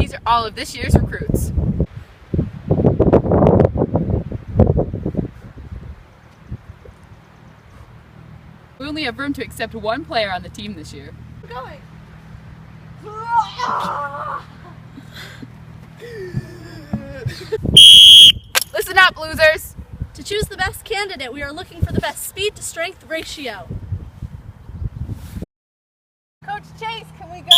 these are all of this year's recruits. We only have room to accept one player on the team this year. We're going. Listen up, losers! To choose the best candidate, we are looking for the best speed to strength ratio. Coach Chase, can we go?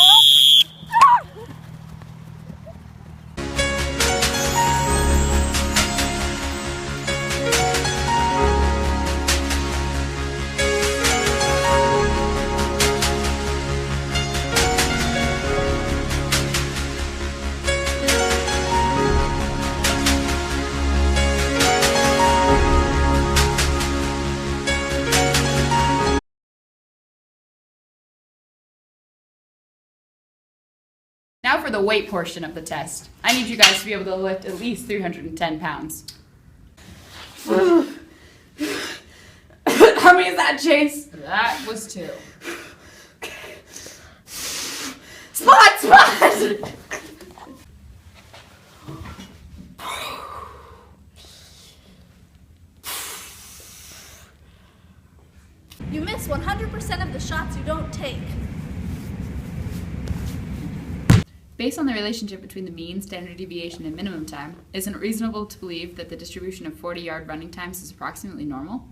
Now for the weight portion of the test. I need you guys to be able to lift at least 310 pounds. How many is that, Chase? That was 2. Spot! You miss 100% of the shots you don't take. Based on the relationship between the mean, standard deviation, and minimum time, isn't it reasonable to believe that the distribution of 40-yard running times is approximately normal?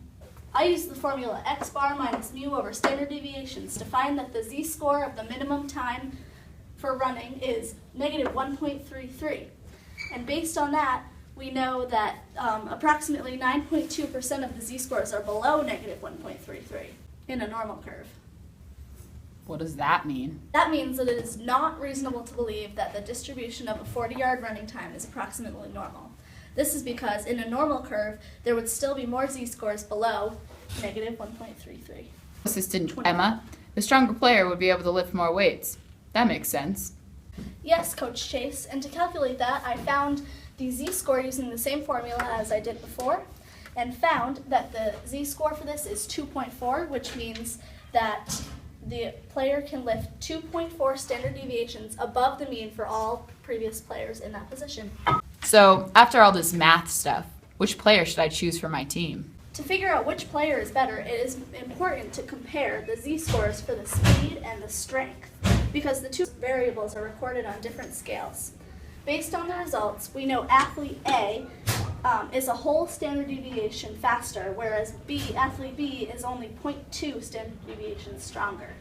I use the formula x bar minus mu over standard deviations to find that the z-score of the minimum time for running is negative 1.33. And based on that, we know that approximately 9.2% of the z-scores are below negative 1.33 in a normal curve. What does that mean? That means that it is not reasonable to believe that the distribution of a 40-yard running time is approximately normal. This is because in a normal curve, there would still be more z-scores below negative 1.33. Assistant Emma, the stronger player would be able to lift more weights. That makes sense. Yes, Coach Chase, and to calculate that, I found the z-score using the same formula as I did before, and found that the z-score for this is 2.4, which means that the player can lift 2.4 standard deviations above the mean for all previous players in that position. So, after all this math stuff, which player should I choose for my team? To figure out which player is better, it is important to compare the z-scores for the speed and the strength, because the two variables are recorded on different scales. Based on the results, we know athlete A is a whole standard deviation faster, whereas athlete B is only 0.2 standard deviations stronger.